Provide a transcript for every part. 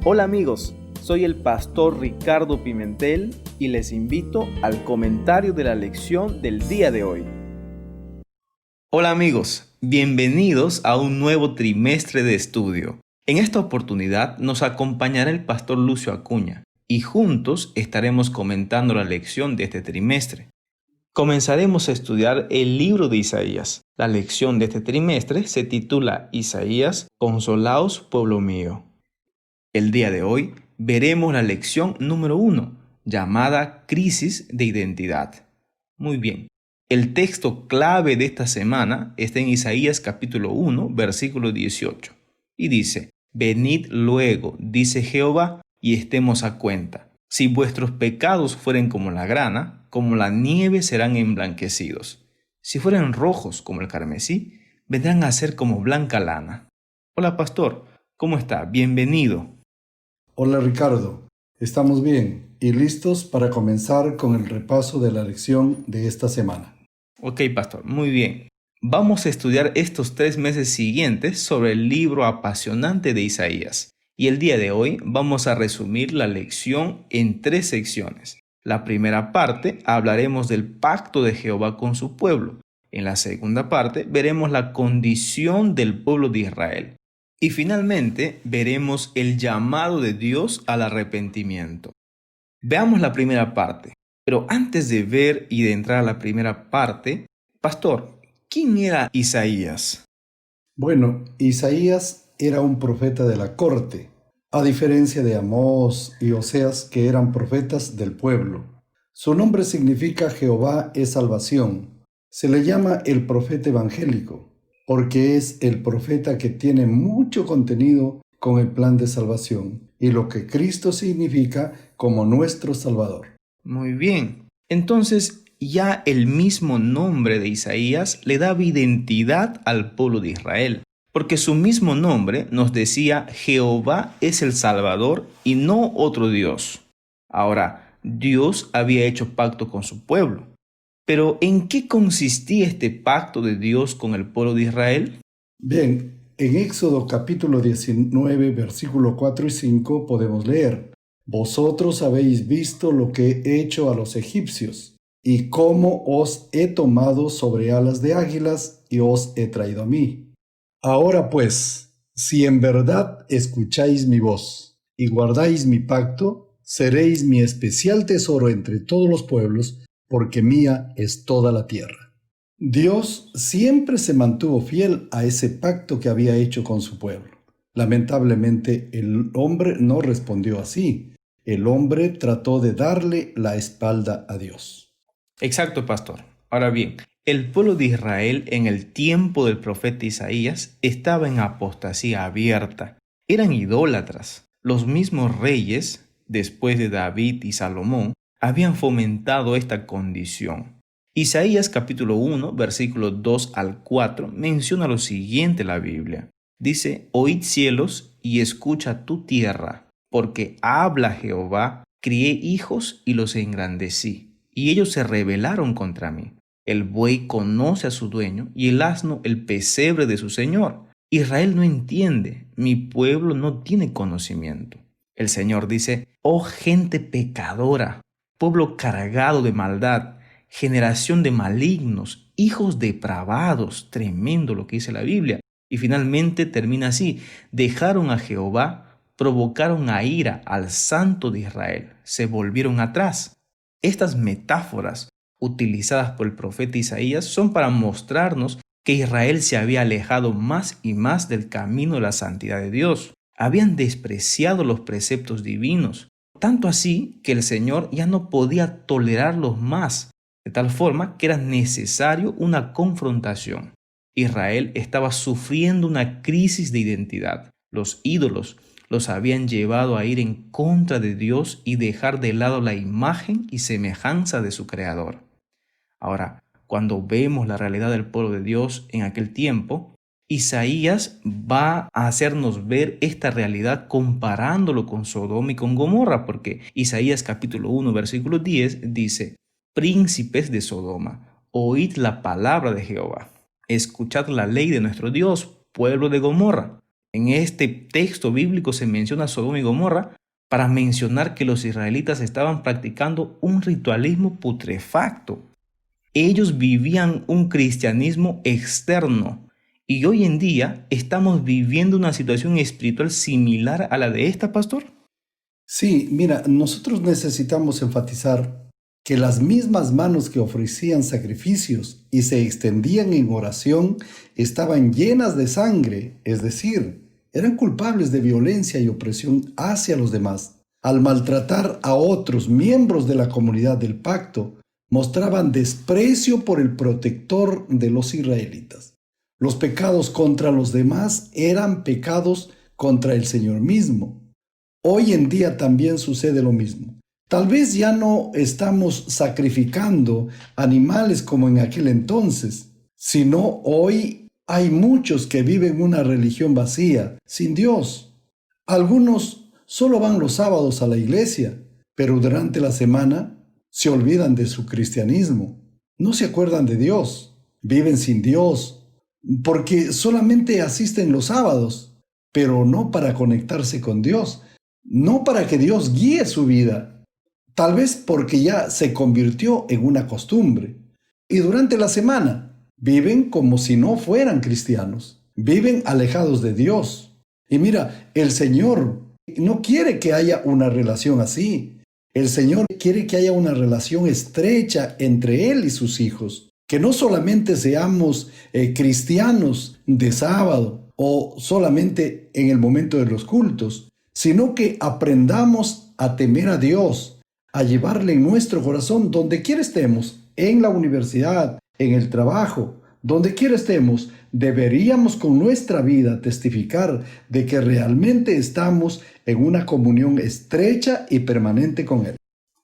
Hola amigos, soy el pastor Ricardo Pimentel y les invito al comentario de la lección del día de hoy. Hola amigos, bienvenidos a un nuevo trimestre de estudio. En esta oportunidad nos acompañará el pastor Lucio Acuña y juntos estaremos comentando la lección de este trimestre. Comenzaremos a estudiar el libro de Isaías. La lección de este trimestre se titula Isaías, consolaos, pueblo mío. El día de hoy veremos la lección número 1, llamada Crisis de Identidad. Muy bien, el texto clave de esta semana está en Isaías capítulo 1, versículo 18, y dice: Venid luego, dice Jehová, y estemos a cuenta. Si vuestros pecados fueren como la grana, como la nieve serán emblanquecidos. Si fueren rojos como el carmesí, vendrán a ser como blanca lana. Hola pastor, ¿cómo está? Bienvenido. Hola Ricardo, estamos bien y listos para comenzar con el repaso de la lección de esta semana. Ok, pastor, muy bien. Vamos a estudiar estos 3 meses siguientes sobre el libro apasionante de Isaías. Y el día de hoy vamos a resumir la lección en 3 secciones. La primera parte hablaremos del pacto de Jehová con su pueblo. En la segunda parte veremos la condición del pueblo de Israel. Y finalmente veremos el llamado de Dios al arrepentimiento. Veamos la primera parte. Pero antes de ver y de entrar a la primera parte, pastor, ¿quién era Isaías? Bueno, Isaías era un profeta de la corte, a diferencia de Amós y Oseas, que eran profetas del pueblo. Su nombre significa Jehová es salvación. Se le llama el profeta evangélico, porque es el profeta que tiene mucho contenido con el plan de salvación y lo que Cristo significa como nuestro Salvador. Muy bien. Entonces, ya el mismo nombre de Isaías le daba identidad al pueblo de Israel, porque su mismo nombre nos decía Jehová es el Salvador y no otro Dios. Ahora, Dios había hecho pacto con su pueblo. Pero ¿en qué consistía este pacto de Dios con el pueblo de Israel? Bien, en Éxodo capítulo 19, versículo 4 y 5 podemos leer: Vosotros habéis visto lo que he hecho a los egipcios, y cómo os he tomado sobre alas de águilas y os he traído a mí. Ahora pues, si en verdad escucháis mi voz y guardáis mi pacto, seréis mi especial tesoro entre todos los pueblos, porque mía es toda la tierra. Dios siempre se mantuvo fiel a ese pacto que había hecho con su pueblo. Lamentablemente, el hombre no respondió así. El hombre trató de darle la espalda a Dios. Exacto, pastor. Ahora bien, el pueblo de Israel en el tiempo del profeta Isaías estaba en apostasía abierta. Eran idólatras. Los mismos reyes, después de David y Salomón, habían fomentado esta condición. Isaías capítulo 1, versículos 2 al 4 menciona lo siguiente en la Biblia. Dice: Oíd cielos y escucha tu tierra, porque habla Jehová, crié hijos y los engrandecí, y ellos se rebelaron contra mí. El buey conoce a su dueño y el asno el pesebre de su señor. Israel no entiende, mi pueblo no tiene conocimiento. El Señor dice: oh gente pecadora, pueblo cargado de maldad, generación de malignos, hijos depravados. Tremendo lo que dice la Biblia. Y finalmente termina así: dejaron a Jehová, provocaron a ira al Santo de Israel, se volvieron atrás. Estas metáforas utilizadas por el profeta Isaías son para mostrarnos que Israel se había alejado más y más del camino de la santidad de Dios. Habían despreciado los preceptos divinos, tanto así que el Señor ya no podía tolerarlos más, de tal forma que era necesario una confrontación. Israel estaba sufriendo una crisis de identidad. Los ídolos los habían llevado a ir en contra de Dios y dejar de lado la imagen y semejanza de su Creador. Ahora, cuando vemos la realidad del pueblo de Dios en aquel tiempo, Isaías va a hacernos ver esta realidad comparándolo con Sodoma y con Gomorra, porque Isaías capítulo 1, versículo 10 dice: príncipes de Sodoma, oíd la palabra de Jehová, escuchad la ley de nuestro Dios, pueblo de Gomorra. En este texto bíblico se menciona Sodoma y Gomorra para mencionar que los israelitas estaban practicando un ritualismo putrefacto. Ellos vivían un cristianismo externo y hoy en día estamos viviendo una situación espiritual similar a la de esta, pastor. Sí, mira, nosotros necesitamos enfatizar que las mismas manos que ofrecían sacrificios y se extendían en oración estaban llenas de sangre, es decir, eran culpables de violencia y opresión hacia los demás. Al maltratar a otros miembros de la comunidad del pacto, mostraban desprecio por el protector de los israelitas. Los pecados contra los demás eran pecados contra el Señor mismo. Hoy en día también sucede lo mismo. Tal vez ya no estamos sacrificando animales como en aquel entonces, sino hoy hay muchos que viven una religión vacía, sin Dios. Algunos solo van los sábados a la iglesia, pero durante la semana se olvidan de su cristianismo. No se acuerdan de Dios. Viven sin Dios, porque solamente asisten los sábados, pero no para conectarse con Dios. No para que Dios guíe su vida, tal vez porque ya se convirtió en una costumbre. Y durante la semana viven como si no fueran cristianos, viven alejados de Dios. Y mira, el Señor no quiere que haya una relación así. El Señor quiere que haya una relación estrecha entre Él y sus hijos. Que no solamente seamos cristianos de sábado o solamente en el momento de los cultos, sino que aprendamos a temer a Dios, a llevarle en nuestro corazón donde quiera estemos, en la universidad, en el trabajo, donde quiera estemos, deberíamos con nuestra vida testificar de que realmente estamos en una comunión estrecha y permanente con Él.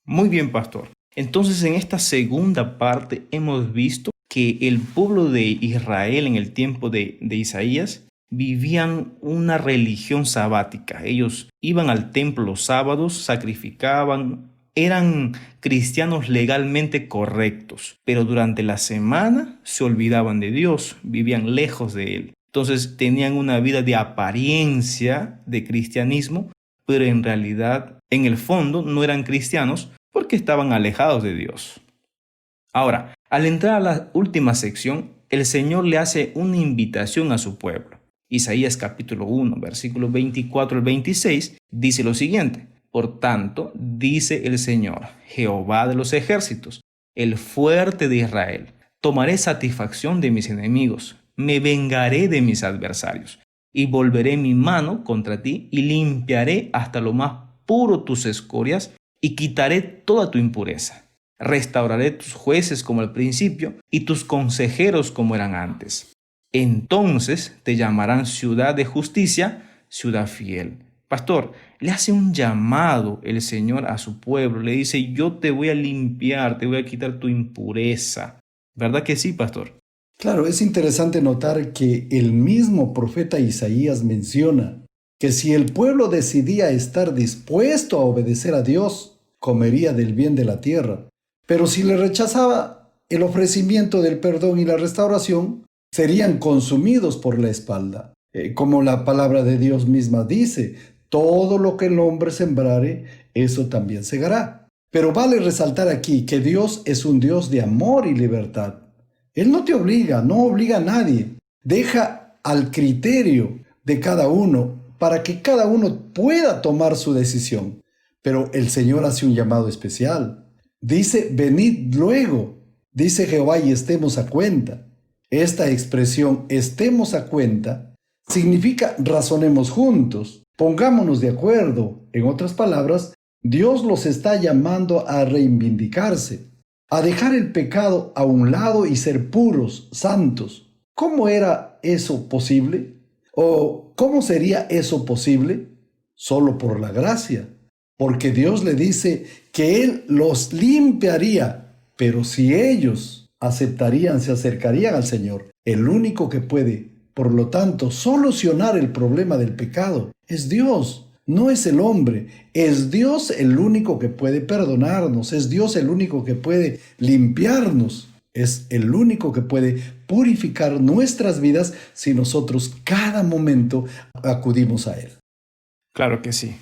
Muy bien, pastor. Entonces, en esta segunda parte hemos visto que el pueblo de Israel en el tiempo de Isaías vivían una religión sabática. Ellos iban al templo los sábados, sacrificaban, eran cristianos legalmente correctos, pero durante la semana se olvidaban de Dios, vivían lejos de Él. Entonces tenían una vida de apariencia de cristianismo, pero en realidad, en el fondo, no eran cristianos porque estaban alejados de Dios. Ahora, al entrar a la última sección, el Señor le hace una invitación a su pueblo. Isaías capítulo 1, versículos 24 al 26, dice lo siguiente: Por tanto, dice el Señor, Jehová de los ejércitos, el fuerte de Israel, tomaré satisfacción de mis enemigos, me vengaré de mis adversarios, y volveré mi mano contra ti, y limpiaré hasta lo más puro tus escorias, y quitaré toda tu impureza. Restauraré tus jueces como al principio, y tus consejeros como eran antes. Entonces te llamarán ciudad de justicia, ciudad fiel. Pastor, le hace un llamado el Señor a su pueblo. Le dice, yo te voy a limpiar, te voy a quitar tu impureza. ¿Verdad que sí, pastor? Claro, es interesante notar que el mismo profeta Isaías menciona que si el pueblo decidía estar dispuesto a obedecer a Dios, comería del bien de la tierra. Pero si le rechazaba el ofrecimiento del perdón y la restauración, serían consumidos por la espalda. Como la palabra de Dios misma dice, todo lo que el hombre sembrare, eso también segará. Pero vale resaltar aquí que Dios es un Dios de amor y libertad. Él no te obliga, no obliga a nadie. Deja al criterio de cada uno para que cada uno pueda tomar su decisión. Pero el Señor hace un llamado especial. Dice, venid luego, dice Jehová, y estemos a cuenta. Esta expresión, estemos a cuenta, significa razonemos juntos, pongámonos de acuerdo. En otras palabras, Dios los está llamando a reivindicarse, a dejar el pecado a un lado y ser puros, santos. ¿Cómo era eso posible? ¿O cómo sería eso posible? Solo por la gracia, porque Dios le dice que Él los limpiaría, pero si ellos aceptarían, se acercarían al Señor, el único que puede, por lo tanto, solucionar el problema del pecado es Dios, no es el hombre. Es Dios el único que puede perdonarnos, es Dios el único que puede limpiarnos, es el único que puede purificar nuestras vidas si nosotros cada momento acudimos a Él. Claro que sí.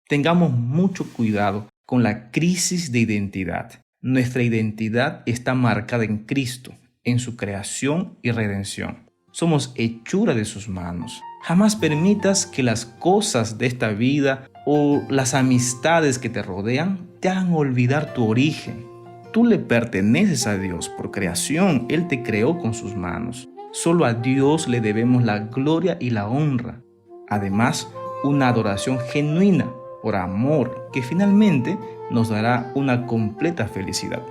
Tengamos mucho cuidado con la crisis de identidad. Nuestra identidad está marcada en Cristo, en su creación y redención. Somos hechura de sus manos. Jamás permitas que las cosas de esta vida o las amistades que te rodean te hagan olvidar tu origen. Tú le perteneces a Dios por creación. Él te creó con sus manos. Solo a Dios le debemos la gloria y la honra. Además, una adoración genuina por amor que finalmente nos dará una completa felicidad.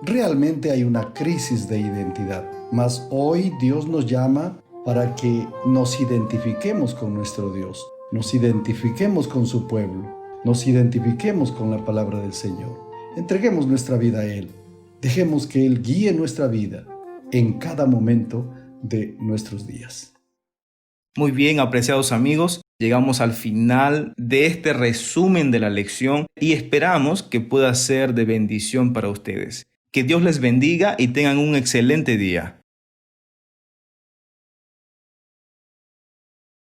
Realmente hay una crisis de identidad, mas hoy Dios nos llama para que nos identifiquemos con nuestro Dios, nos identifiquemos con su pueblo, nos identifiquemos con la palabra del Señor. Entreguemos nuestra vida a Él, dejemos que Él guíe nuestra vida en cada momento de nuestros días. Muy bien, apreciados amigos, llegamos al final de este resumen de la lección y esperamos que pueda ser de bendición para ustedes. Que Dios les bendiga y tengan un excelente día.